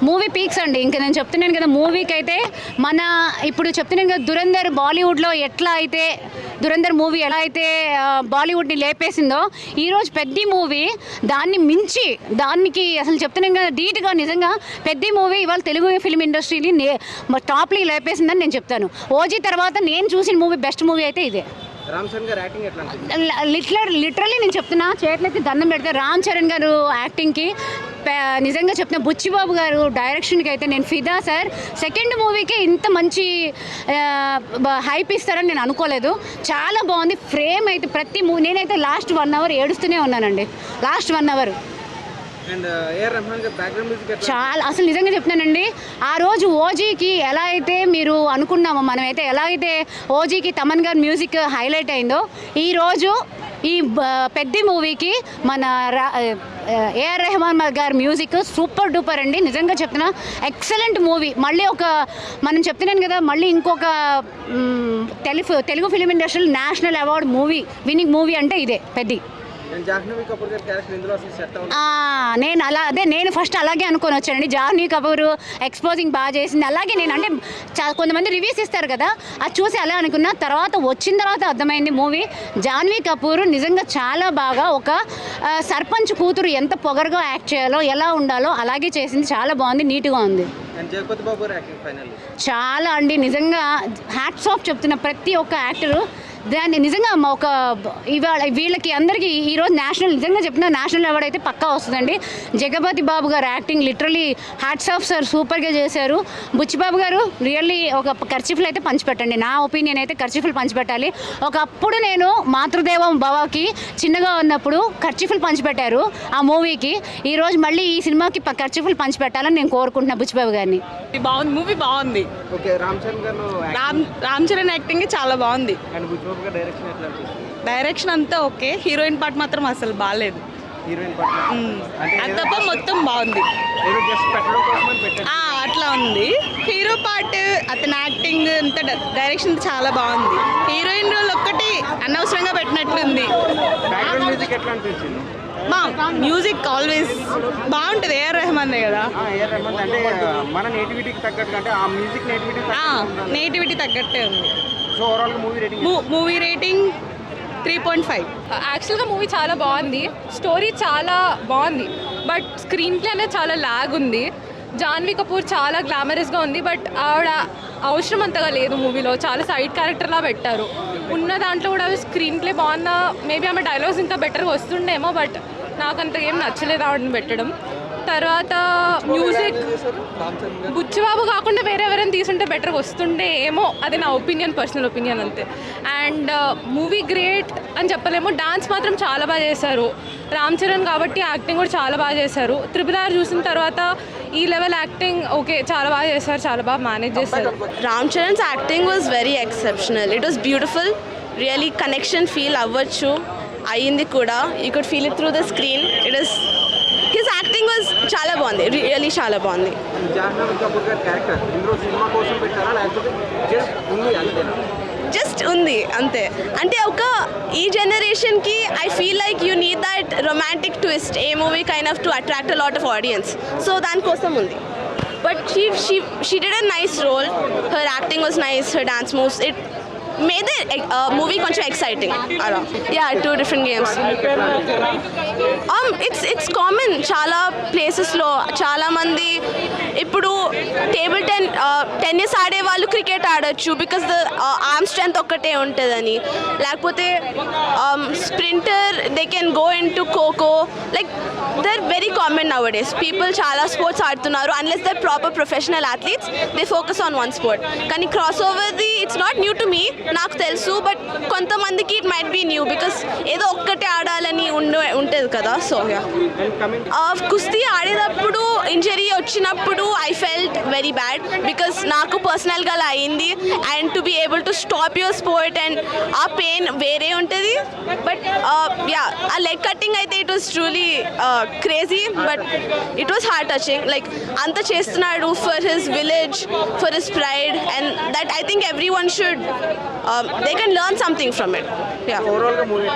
Movie peaks అండి. ఇంకా నేను చెప్తున్నాను కదా, మూవీకి అయితే మన ఇప్పుడు చెప్తున్నాను కదా, దురంధర్ బాలీవుడ్లో ఎట్లా అయితే దురంధర్ మూవీ ఎలా అయితే బాలీవుడ్ని లేపేసిందో, ఈరోజు పెద్ద మూవీ దాన్ని మించి దానికి అసలు చెప్తున్నాను కదా, ధీటుగా నిజంగా పెద్ద మూవీ ఇవాళ తెలుగు ఫిల్మ్ ఇండస్ట్రీని టాప్లీ లేపేసిందని నేను చెప్తాను. ఓజీ తర్వాత నేను చూసిన మూవీ బెస్ట్ మూవీ అయితే ఇదే. లిటరలీ నేను చెప్తున్నా, చేతులైతే దండం పెడితే రామ్ చరణ్ గారు యాక్టింగ్కి, నిజంగా చెప్తున్నా బుచ్చిబాబు గారు డైరెక్షన్కి అయితే నేను ఫిదా సార్. సెకండ్ మూవీకి ఇంత మంచి హైప్ ఇస్తారని నేను అనుకోలేదు. చాలా బాగుంది. ఫ్రేమ్ అయితే ప్రతి మూవీ నేనైతే లాస్ట్ 1 hour ఏడుస్తూనే ఉన్నానండి. లాస్ట్ 1 hour చాలా అసలు నిజంగా చెప్తున్నానండి. ఆ రోజు ఓజీకి ఎలా అయితే మీరు అనుకున్నామో, మనమైతే ఎలా అయితే ఓజీకి తమన్ గారి మ్యూజిక్ హైలైట్ అయిందో, ఈరోజు ఈ పెద్ద మూవీకి మన ఏఆర్ రెహమాన్ గారి మ్యూజిక్ సూపర్ డూపర్ అండి. నిజంగా చెప్తున్నా ఎక్సలెంట్ మూవీ. మళ్ళీ మనం చెప్తున్నాను కదా, మళ్ళీ ఇంకొక తెలుగు ఫిలిం ఇండస్ట్రీలో national award movie winnowing movie అంటే ఇదే పెద్ద. నేను ఫస్ట్ అలాగే అనుకొని వచ్చానండి. జాహ్నవి కపూర్ ఎక్స్పోజింగ్ బాగా చేసింది. అలాగే నేను అంటే కొంతమంది రివ్యూస్ ఇస్తారు కదా, అది చూసి అలా అనుకున్నా. వచ్చిన తర్వాత అర్థమైంది మూవీ జాహ్నవి కపూర్ నిజంగా చాలా బాగా ఒక సర్పంచ్ కూతురు ఎంత పొగరుగా యాక్ట్ చేయాలో, ఎలా ఉండాలో అలాగే చేసింది. చాలా బాగుంది, నీట్గా ఉంది. చాలా అండి, నిజంగా హ్యాట్స్ ఆఫ్ చెప్తున్న ప్రతి ఒక్క యాక్టరు. దాన్ని నిజంగా ఇవాళ వీళ్ళకి అందరికీ ఈరోజు నిజంగా చెప్తున్నా నేషనల్ అవార్డు అయితే పక్కా వస్తుందండి. జగపతి బాబు గారు acting literally hats off sir, సూపర్గా చేశారు. బుచ్చిబాబు గారు రియల్లీ ఒక కర్చీఫ్లు అయితే పంచిపెట్టండి. నా ఒపీనియన్ అయితే కర్చీఫ్లు పంచిపెట్టాలి. ఒకప్పుడు నేను మాతృదేవం భవకి చిన్నగా ఉన్నప్పుడు కర్చీఫ్లు పంచిపెట్టారు ఆ మూవీకి. ఈరోజు మళ్ళీ ఈ సినిమాకి కర్చీఫ్లు పంచిపెట్టాలని నేను కోరుకుంటున్నా బుచ్చిబాబు గారిని. బాగుంది, మూవీ బాగుంది. రామ్ చరణ్ యాక్టింగ్ చాలా బాగుంది. డైరెక్షన్ అంతా ఓకే, హీరోయిన్ పార్ట్ మాత్రం అసలు బాగాలేదు. అది తప్ప మొత్తం బాగుంది. అట్లా ఉంది. హీరో పార్ట్, అతని యాక్టింగ్ అంతా, డైరెక్షన్ చాలా బాగుంది. హీరోయిన్ రోల్ ఒక్కటి అనవసరంగా పెట్టినట్లుంది. మ్యూజిక్ ఆల్వేస్ బాగుంటుంది. ఏఆర్ రెహమాన్దే కదా, నేటివిటీ తగ్గట్టే ఉంది. Movie rating 3.5. యాక్చువల్గా మూవీ చాలా బాగుంది, స్టోరీ చాలా బాగుంది, బట్ స్క్రీన్ ప్లే అనేది చాలా లాగ్ ఉంది. జాహ్నవి కపూర్ చాలా గ్లామరస్గా ఉంది, బట్ ఆవిడ అవసరం అంతగా లేదు మూవీలో. చాలా సైడ్ క్యారెక్టర్లా పెట్టారు. ఉన్న దాంట్లో కూడా స్క్రీన్ ప్లే బాగున్నా మేబీ ఆమె డైలాగ్స్ ఇంకా బెటర్గా వస్తుండేమో, బట్ నాకు అంతగా ఏం నచ్చలేదు ఆవిడని పెట్టడం. తర్వాత మ్యూజిక్ బుచ్చిబాబు కాకుండా వేరే ఎవరైనా తీసుంటే బెటర్గా వస్తుండే ఏమో, అది నా ఒపీనియన్, పర్సనల్ ఒపీనియన్ అంతే. అండ్ మూవీ గ్రేట్ అని చెప్పలేము. డాన్స్ మాత్రం చాలా బాగా చేశారు. రామ్ చరణ్ కాబట్టి యాక్టింగ్ కూడా చాలా బాగా చేశారు. RRR చూసిన తర్వాత ఈ లెవెల్ యాక్టింగ్ ఓకే, చాలా బాగా చేశారు, చాలా బాగా మేనేజ్ చేశారు. Ram Charan's acting was very exceptional. It was beautiful. Really connection feel అవ్వచ్చు, అయ్యింది కూడా. You could feel it through the screen. It is his acting was చాలా బాగుంది, రియలీ చాలా బాగుంది. జస్ట్ ఉంది అంతే. అంటే ఈ జనరేషన్కి I feel like you need that romantic twist A movie kind off to attract a lot of audience. So దానికోసం ఉంది. But she did a nice role. Her acting was nice, her dance moves, it made the movie కొంచెం exciting. Yeah, 2 different games. It's common చాలా ప్లేసెస్లో. చాలా మంది ఇప్పుడు table tennis ఆడే వాళ్ళు క్రికెట్ ఆడొచ్చు బికాస్ ద ఆర్మ్ స్ట్రెంత్ ఒక్కటే ఉంటుందని. లేకపోతే sprinter they can go in to kho kho. Like they're very common nowadays. People చాలా స్పోర్ట్స్ ఆడుతున్నారు. unless they're proper professional athletes, they focus on one sport. కానీ క్రాస్ ఓవర్ది it's not new to me, నాకు తెలుసు. But కొంతమందికి it might be new because ఏదో ఒక్కటే ఆడాలని ఉంటుంది కదా. సో కుస్తీ ఆడేటప్పుడు ఇంజరీ వచ్చినప్పుడు I felt very bad because నాకు పర్సనల్గా అలా అయింది. And to be able to stop your sport and ఆ పెయిన్ వేరే ఉంటుంది. బట్ యా, ఆ లెగ్ కట్టింగ్ అయితే it was truly crazy, but it was heart touching. Like anta chestunadu for his village, for his pride, and that I think everyone should they can learn something from it. Yeah, overall the movie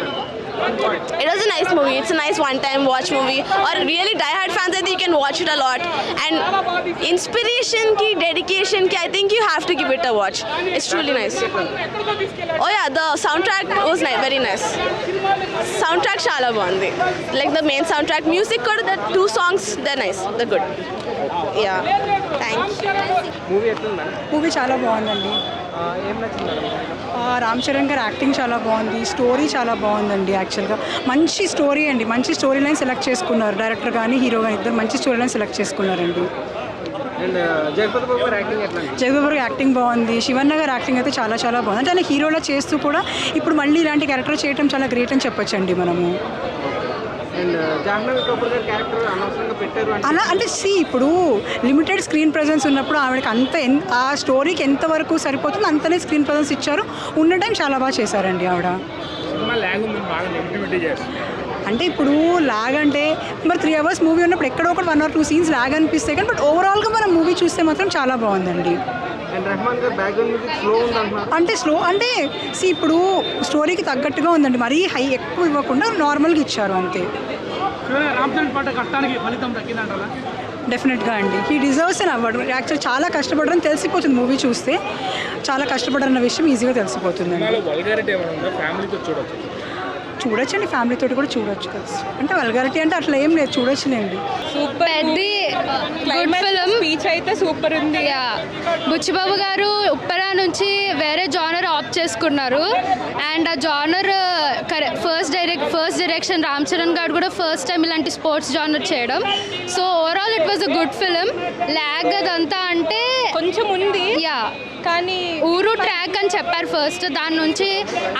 It was a nice movie. It's a nice one-time watch movie. Or really die-hard fans, I think you can watch it a lot. And inspiration ki, dedication ki, I think you have to give it a watch. It's truly nice. Oh yeah, the soundtrack was very nice. Soundtrack chala baagundi. Like the main soundtrack, music kuda, the 2 songs, they're nice. They're good. Yeah. Thanks. Movie ఎట్లుందా? Movie చాలా బాగుందండి. ఏం నచ్చింది madam? Ram Charan గారు acting చాలా బాగుంది, story చాలా బాగుందండి. యాక్చువల్గా మంచి స్టోరీ అండి, మంచి స్టోరీ లైన్ సెలెక్ట్ చేసుకున్నారు డైరెక్టర్ కానీ హీరో కానీ ఇద్దరు మంచి స్టోరీ లైన్ సెలెక్ట్ చేసుకున్నారండి. అండ్ జగపతి బాబు గారి యాక్టింగ్ ఎట్లా? జగబాబు గారు యాక్టింగ్ బాగుంది, శివన్న గారు యాక్టింగ్ అయితే చాలా చాలా బాగుంది. అంటే ఆయన హీరోలా చేస్తూ కూడా ఇప్పుడు మళ్ళీ ఇలాంటి క్యారెక్టర్ చేయడం చాలా గ్రేట్ అని చెప్పొచ్చండి మనము. అండ్ జాహ్నవి కపూర్ గారి క్యారెక్టర్ అనవసరంగా పెట్టారు అంటే అలా అంటే ఇప్పుడు లిమిటెడ్ స్క్రీన్ ప్రెజెన్స్ ఉన్నప్పుడు ఆవిడకి ఆ స్టోరీకి ఎంతవరకు సరిపోతుందో అంతనే స్క్రీన్ ప్రెజెన్స్ ఇచ్చారు. ఉన్న టైం చాలా బాగా చేశారండి ఆవిడ. సినిమా ల్యాగ్ ఉందని బాగా నెగిటివిటీ చేస్తారు. అంటే ఇప్పుడు లాగ్ అంటే మరి 3 hours మూవీ ఉన్నప్పుడు ఎక్కడో ఒకటి 1 or 2 scenes లాగ్ అనిపిస్తాయి కానీ బట్ ఓవరాల్గా మనం మూవీ చూస్తే మాత్రం చాలా బాగుందండి. అండ్ రెహమాన్ గారు బ్యాక్గ్రౌండ్ మ్యూజిక్ స్లో ఉంది అంటున్నారు. అంటే స్లో అంటే ఇప్పుడు స్టోరీకి తగ్గట్టుగా ఉందండి, మరీ హై ఎక్కువ ఇవ్వకుండా నార్మల్గా ఇచ్చారు అంతే. రామ్ చరణ్ పాట కష్టానికి ఫలితం దక్కిందంటారా? డెఫినెట్గా అండి, హీ డిజర్వ్స్ అని అవ్వడం. యాక్చువల్ చాలా కష్టపడడం తెలిసిపోతుంది మూవీ చూస్తే, చాలా కష్టపడన్న విషయం ఈజీగా తెలిసిపోతుందండి. వల్గారిటీ ఏమైనా ఉందా? ఫ్యామిలీతో చూడొచ్చండి, ఫ్యామిలీతో కూడా చూడొచ్చు కదా. అంటే వల్గారిటీ అంటే అట్లా ఏం లేదు, చూడొచ్చులేండి. Super good film. స్పీచ్ అయితే సూపర్ ఉంది. బుచ్చిబాబు గారు ఉప్పరా నుంచి వేరే జానర్ ఆప్ట్ చేసుకున్నారు అండ్ ఆ genre first direction Ram Charan garu కూడా ఫస్ట్ టైం ఇలాంటి స్పోర్ట్స్ జానర్ చేయడం. So overall it was a good film. Lag అదంతా అంటే కొంచెం ఉంది కానీ ఊరు ట్రాక్ అని చెప్పారు ఫస్ట్, దాని నుంచి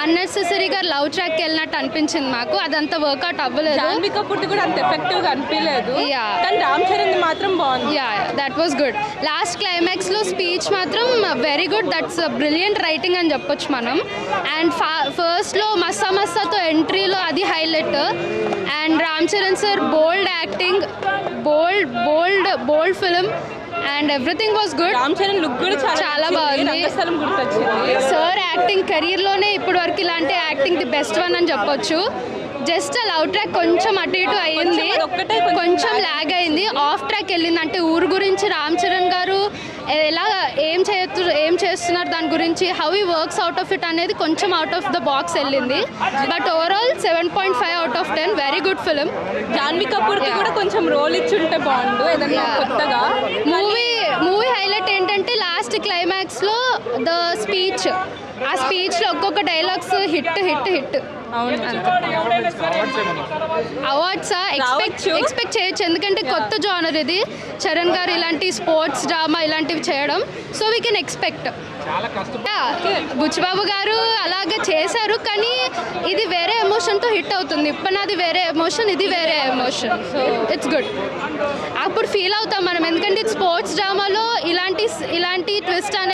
అన్నెసెసరీగా లవ్ ట్రాక్ వెళ్ళినట్టు అనిపించింది మాకు. అదంతా వర్కౌట్ అవ్వలేదు. జాన్వీ కపూర్ కూడా అంత ఎఫెక్టివ్గా అనిపించలేదు. Yeah. కానీ రామ్ చరణ్ మాత్రం బాగుంది. That was good. లాస్ట్ క్లైమాక్స్లో స్పీచ్ మాత్రం very good. That's brilliant writing అని చెప్పొచ్చు మనం. అండ్ ఫస్ట్లో మస్సాతో ఎంట్రీలో అది highlight. And Ram Charan sir bold acting, bold film and everything was good. Ram Charan look కూడా చాలా బాగుంది. రంగస్థలం గుర్తొచ్చింది. సార్ యాక్టింగ్ కెరీర్లోనే ఇప్పటి వరకు ఇలాంటి యాక్టింగ్ ది బెస్ట్ వన్ అని చెప్పొచ్చు. జస్ట్ లవ్ ట్రాక్ కొంచెం అటు ఇటు అయ్యింది, కొంచెం ల్యాగ్ అయింది, ఆఫ్ ట్రాక్ వెళ్ళింది. అంటే ఊరు గురించి రామ్ చరణ్ గారు ఎలా ఏం చేస్తున్నారు దాని గురించి, హౌ ఈ వర్క్స్ అవుట్ ఆఫ్ ఇట్ అనేది కొంచెం అవుట్ ఆఫ్ ద బాక్స్ వెళ్ళింది. But overall 7.5 out of 10. Very good film. Janhvi Kapoor కి కూడా కొంచెం రోల్ ఇచ్చుంటే బాగుండు ఏదన్నా కొత్తగా. మూవీ హైలైట్ ఏంటంటే లాస్ట్ క్లైమాక్స్లో ద స్పీచ్. ఆ స్పీచ్లో ఒక్కొక్క డైలాగ్స్ హిట్. అవార్డ్స్ ఎక్స్పెక్ట్ చేయొచ్చు, ఎందుకంటే కొత్త జానర్ ఇది. చరణ్ గారు ఇలాంటి స్పోర్ట్స్ డ్రామా ఇలాంటివి చేయడం, so we can expect. Buchibabu గారు అలాగే చేశారు కానీ ఇది వేరే ఎమోషన్తో హిట్ అవుతుంది. ఇప్పటిది వేరే ఎమోషన్, ఇది వేరే ఎమోషన్. So it's good. అప్పుడు ఫీల్ అవుతాం మనం, ఎందుకంటే స్పోర్ట్స్ డ్రామాలో ఇలాంటి ట్విస్ట్ అనేది